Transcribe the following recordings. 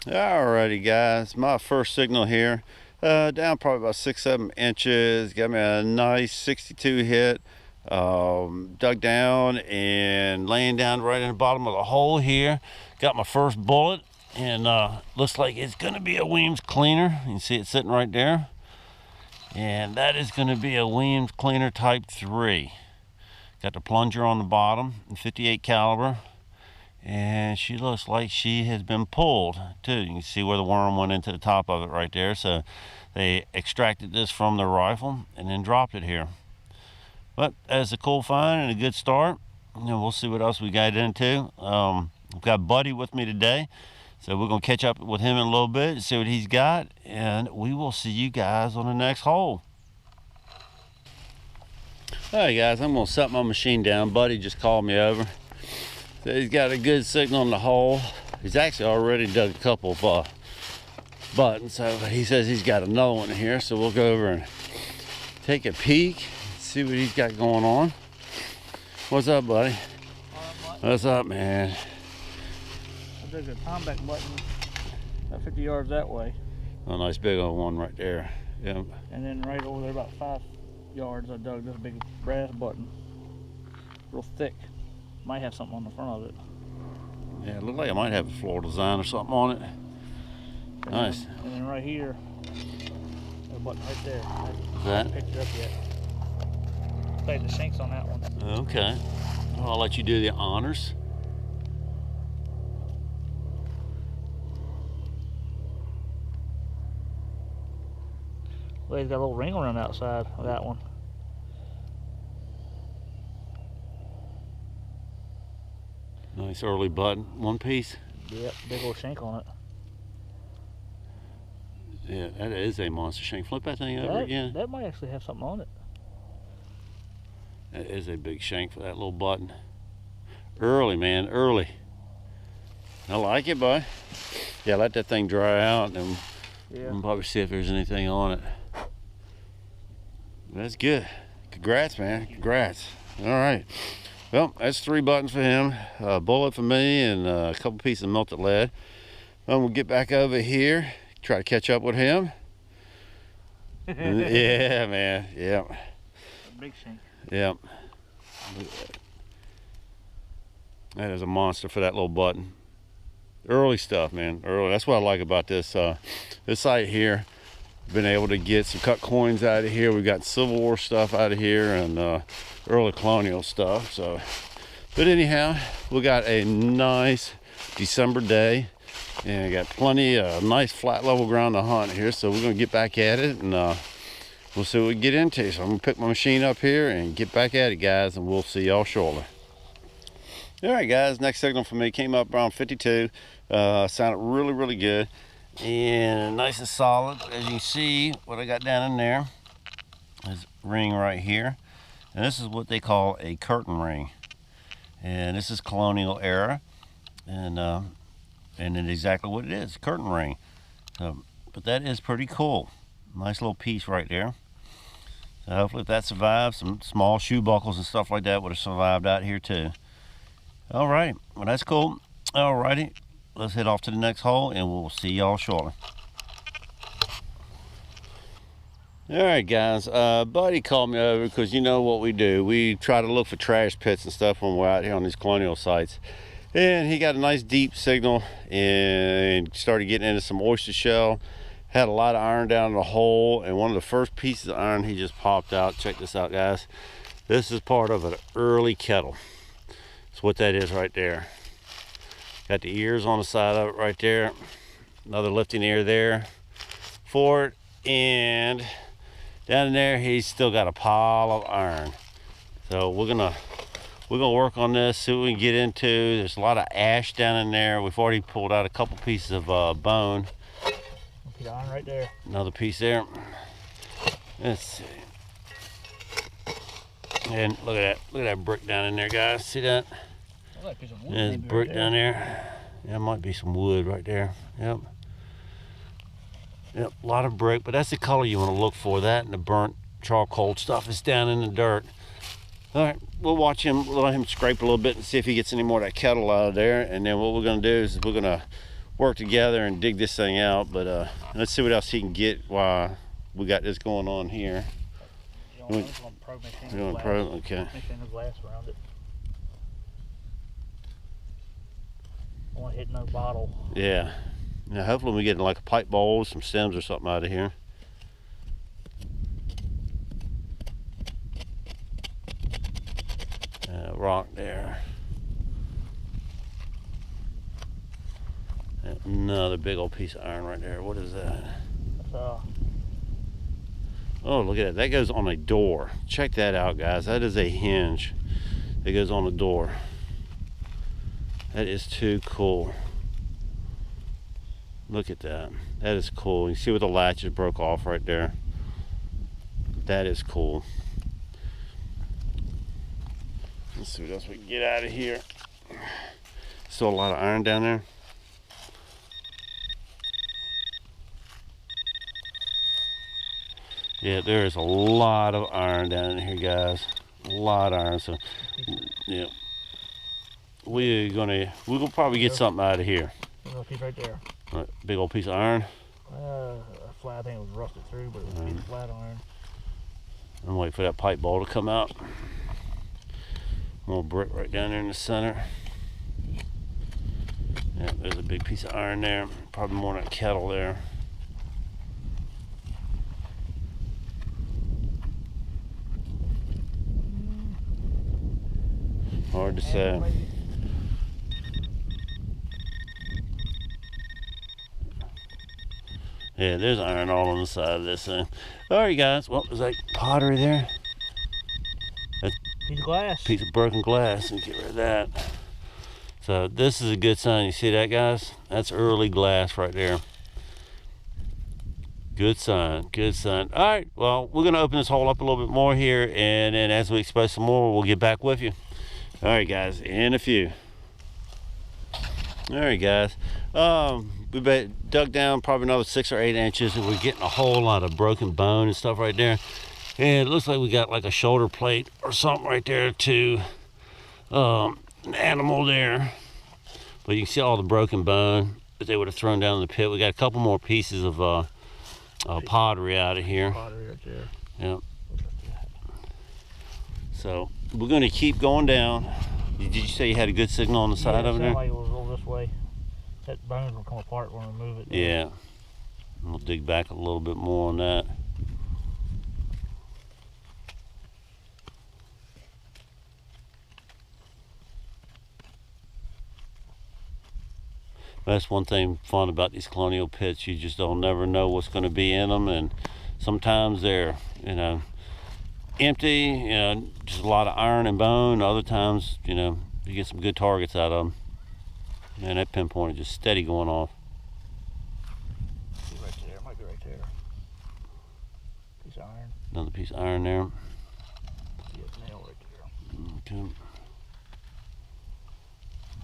Alrighty guys, my first signal here, down probably about 6-7 inches. Got me a nice 62 hit. Dug down and laying down right in the bottom of the hole here. Got my first bullet, and looks like it's going to be a Williams cleaner. You can see it sitting right there, and that is going to be a Williams cleaner type 3. Got the plunger on the bottom, 58 caliber. And she looks like she has been pulled too. You can see where the worm went into the top of it right there. So they extracted this from the rifle and then dropped it here. But that's a cool find and a good start. And we'll see what else we got into. I've got Buddy with me today, so we're gonna catch up with him in a little bit and see what he's got, and we will see you guys on the next hole. All right guys, I'm gonna set my machine down. Buddy just called me over. So he's got a good signal in the hole. He's actually already dug a couple of buttons, so he says he's got another one here. So we'll go over and take a peek, see what he's got going on. What's up, buddy? What's up, man? I dug a combat button about 50 yards that way. A nice big old one right there. Yep. And then right over there about 5 yards I dug this big brass button. Real thick. Might have something on the front of it. Yeah, it looked like it might have a floral design or something on it. And Nice. And then right here, a button right there. I That? haven't picked it up yet. Played the shanks on that one. Okay. Well, I'll let you do the honors. Well, he's got a little ring around the outside of that one. Nice early button, one piece. Yep, big old shank on it. Yeah, that is a monster shank. Flip that thing over again. That might actually have something on it. That is a big shank for that little button. Early, man, early. I like it, bud. Yeah, let that thing dry out and we'll probably see if there's anything on it. That's good. Congrats, man. Congrats. All right. Well, that's 3 buttons for him, a bullet for me, and a couple pieces of melted lead. We'll get back over here, try to catch up with him. Yeah, man. Yeah. Big shank. Yeah. That is a monster for that little button. Early stuff, man. Early. That's what I like about this this site here. Been able to get some cut coins out of here. We've got Civil War stuff out of here, and early colonial stuff. So, but anyhow, we got a nice December day, and we got plenty of nice flat level ground to hunt here. So we're gonna get back at it, and we'll see what we get into. So I'm gonna pick my machine up here and get back at it, guys, and we'll see y'all shortly. All right, guys, next signal for me came up around 52. Sounded really good and nice and solid. As you can see, what I got down in there is a ring right here, and this is what they call a curtain ring, and this is colonial era, and it's exactly what it is, curtain ring. But that is pretty cool. Nice little piece right there. So hopefully if that survives, some small shoe buckles and stuff like that would have survived out here too. All right, well, that's cool. All righty, let's head off to the next hole and we'll see y'all shortly. All right, guys, Buddy called me over because you know what we do. We try to look for trash pits and stuff when we're out here on these colonial sites. And he got a nice deep signal and started getting into some oyster shell. Had a lot of iron down in the hole, and one of the first pieces of iron he just popped out. Check this out, guys. This is part of an early kettle. That's what that is right there. Got the ears on the side of it right there. Another lifting ear there for it, and down in there he's still got a pile of iron. So we're gonna work on this, see what we can get into. There's a lot of ash down in there. We've already pulled out a couple pieces of bone. Piece of iron right there. Another piece there. Let's see. And look at that brick down in there, guys. See that? Like piece of wood. There's brick right down there. Yeah, it might be some wood right there. Yep. Yep, a lot of brick, but that's the color you want to look for. That and the burnt charcoal stuff is down in the dirt. All right, we'll watch him, we'll let him scrape a little bit and see if he gets any more of that kettle out of there. And then what we're gonna do is we're gonna work together and dig this thing out. But let's see what else he can get while we got this going on here. You want to probe mixing You want to probe? Okay. Mixing the glass around it. I want to hit no bottle. Yeah. Now hopefully we get like a pipe bowl, some stems or something out of here. Rock there. Another big old piece of iron right there. What is that? That's Oh, look at that. That goes on a door. Check that out, guys. That is a hinge that goes on a door. That is too cool. Look at that. That is cool. You see where the latches broke off right there? That is cool. Let's see what else we can get out of here. Still a lot of iron down there. Yeah, there is a lot of iron down in here, guys. A lot of iron. So, yeah, we'll probably get something out of here. a piece right there. Big old piece of iron. Flat. I think it was rusted through, but it was a piece of flat iron. I'm waiting for that pipe ball to come out. Little brick right down there in the center. Yeah, there's a big piece of iron there. Probably more than a kettle there. Hard to say. Yeah, there's iron all on the side of this thing. All right, guys. Well, there's like pottery there. That's Piece of glass. Piece of broken glass, and get rid of that. So this is a good sign. You see that, guys? That's early glass right there. Good sign. Good sign. All right. Well, we're gonna open this hole up a little bit more here, and then as we expose some more, we'll get back with you. All right, guys. In a few. All right, guys. We dug down probably another 6 or 8 inches, and we're getting a whole lot of broken bone and stuff right there. And it looks like we got like a shoulder plate or something right there to an animal there. But you can see all the broken bone that they would have thrown down in the pit. We got a couple more pieces of pottery out of here. Pottery right there. Yeah. So we're going to keep going down. Did you say you had a good signal on the side over there? Like it was all this way. That bones will come apart when we move it. Yeah. We'll dig back a little bit more on that. That's one thing fun about these colonial pits. You just don't never know what's going to be in them, and sometimes they're, empty, just a lot of iron and bone. Other times, you get some good targets out of them. Man, that pinpoint is just steady going off. Right there, might be right there. Piece of iron. Another piece of iron there. Yeah, nail right there. Okay.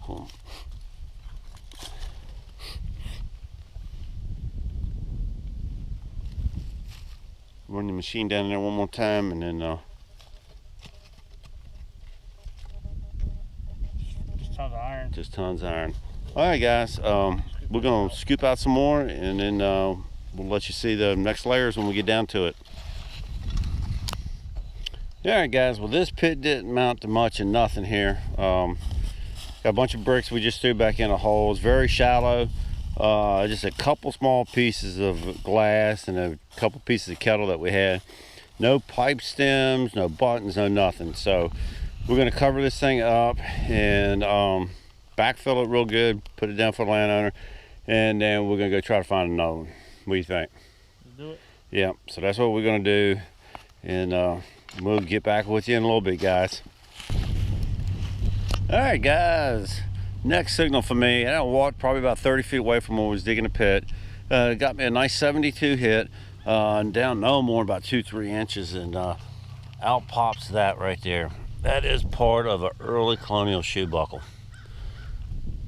Cool. Run the machine down in there one more time, and then just tons of iron. Just tons of iron. All right, guys. We're gonna scoop out some more, and then we'll let you see the next layers when we get down to it. All right, guys. Well, this pit didn't mount to much and nothing here. Got a bunch of bricks we just threw back in a hole. It's very shallow. Just a couple small pieces of glass and a couple pieces of kettle that we had. No pipe stems, no buttons, no nothing. So we're going to cover this thing up and backfill it real good, put it down for the landowner, and then we're going to go try to find another one. What do you think? Let's do it. Yeah, so that's what we're going to do, and we'll get back with you in a little bit, guys. All right, guys. Next signal for me, I walked probably about 30 feet away from where I was digging the pit. Got me a nice 72 hit, and down no more about 2-3 inches, and out pops that right there. That is part of an early colonial shoe buckle.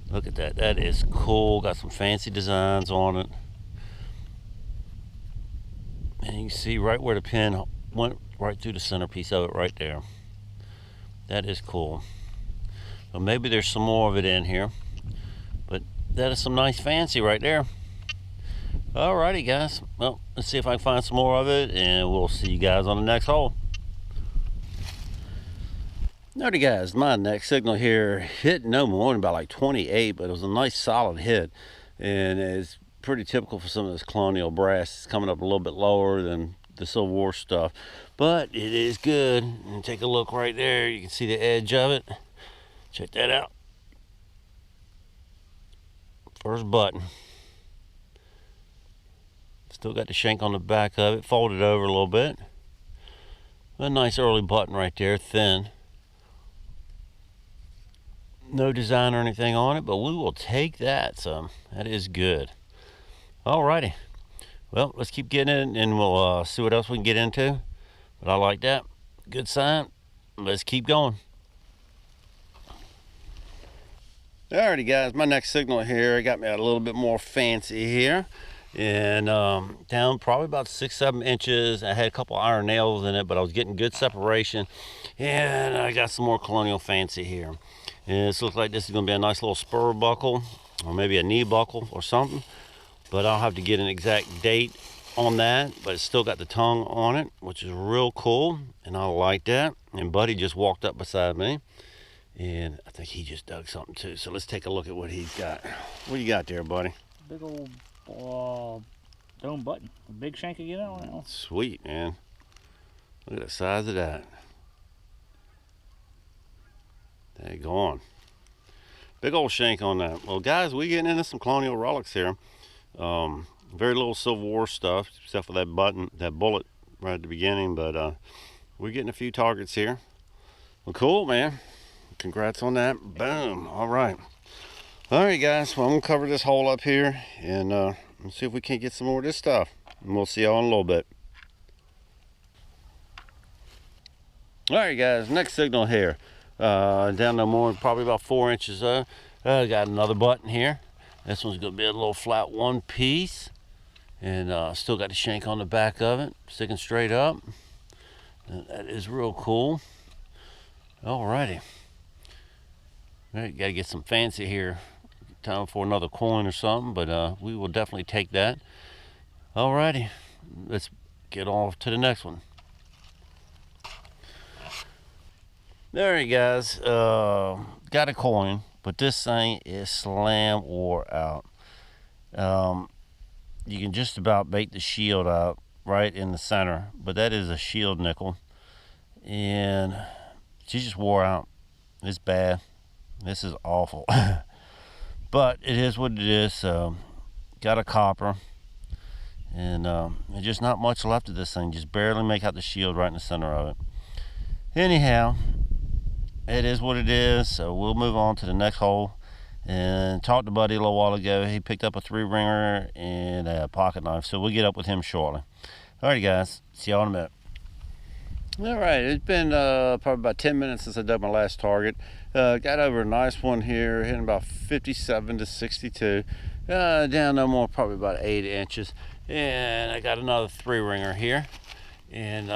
Look at that. That is cool. Got some fancy designs on it. And you can see right where the pin went right through the centerpiece of it right there. That is cool. Well, maybe there's some more of it in here, but That is some nice fancy right there. Alrighty guys, well, let's see if I can find some more of it, and we'll see you guys on the next hole. Alrighty guys, my next signal here hit no more than about like 28, but it was a nice solid hit, and it's pretty typical for some of this Colonial brass. It's coming up a little bit lower than the Civil War stuff, but it is good. And take a look right there, you can see the edge of it. Check that out. First button. Still got the shank on the back of it, folded over a little bit. A nice early button right there, thin. No design or anything on it, but we will take that. So that is good. Alrighty. Well, let's keep getting it, and we'll see what else we can get into. But I like that. Good sign. Let's keep going. Alrighty guys, my next signal here got me a little bit more fancy here. And down probably about 6-7 inches. I had a couple iron nails in it, but I was getting good separation, and I got some more Colonial fancy here. And this looks like this is going to be a nice little spur buckle, or maybe a knee buckle or something, but I'll have to get an exact date on that. But it's still got the tongue on it, which is real cool, and I like that. And Buddy just walked up beside me, and I think he just dug something too. So let's take a look at what he's got. What do you got there, Buddy? Big old dome button. A big shank again on that one. Sweet, man. Look at the size of that. There you go on. Big old shank on that. Well, guys, we getting into some Colonial Relics here. Very little Civil War stuff, except for that button, that bullet right at the beginning. But we're getting a few targets here. Well, cool, man. Congrats on that. Boom. All right. All right, guys. Well, I'm gonna cover this hole up here, and let's see if we can't get some more of this stuff. And we'll see y'all in a little bit. All right, guys. Next signal here. Down no more, probably about 4 inches. Got another button here. This one's gonna be a little flat one piece, and still got the shank on the back of it, sticking straight up. And that is real cool. Alrighty. All right, gotta get some fancy here. Time for another coin or something, but we will definitely take that. Alrighty, let's get off to the next one. There you guys, got a coin, but this thing is slam wore out. You can just about bait the shield out right in the center, but that is a shield nickel, and she just wore out. It's bad. This is awful. But it is what it is. Got a copper, and there's just not much left of this thing. Just barely make out the shield right in the center of it. Anyhow, it is what it is. So we'll move on to the next hole. And talked to Buddy a little while ago. He picked up a 3-ringer and a pocket knife. So we'll get up with him shortly. Alrighty, guys. See y'all in a minute. Alright, it's been probably about 10 minutes since I dug my last target. Got over a nice one here, hitting about 57 to 62. Down no more, probably about 8 inches. And I got another 3-ringer here. And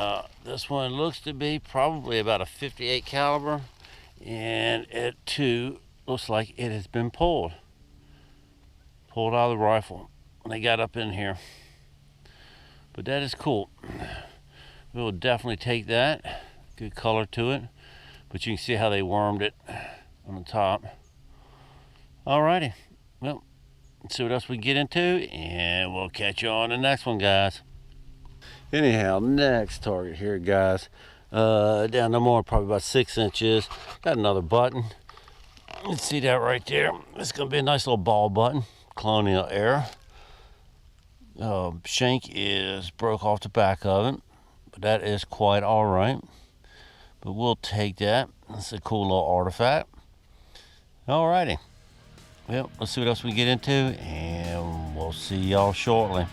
this one looks to be probably about a 58 caliber. And it too looks like it has been pulled. Pulled out of the rifle when they got up in here. But that is cool. We'll definitely take that. Good color to it. But you can see how they wormed it on the top. Alrighty. Well, let's see what else we get into, and we'll catch you on the next one, guys. Anyhow, next target here, guys. Down no more, probably about 6 inches. Got another button. Let's see that right there. It's going to be a nice little ball button. Colonial era. Shank is broke off the back of it. But that is quite all right. But we'll take that. That's a cool little artifact. Alrighty. Well, let's see what else we get into, and we'll see y'all shortly.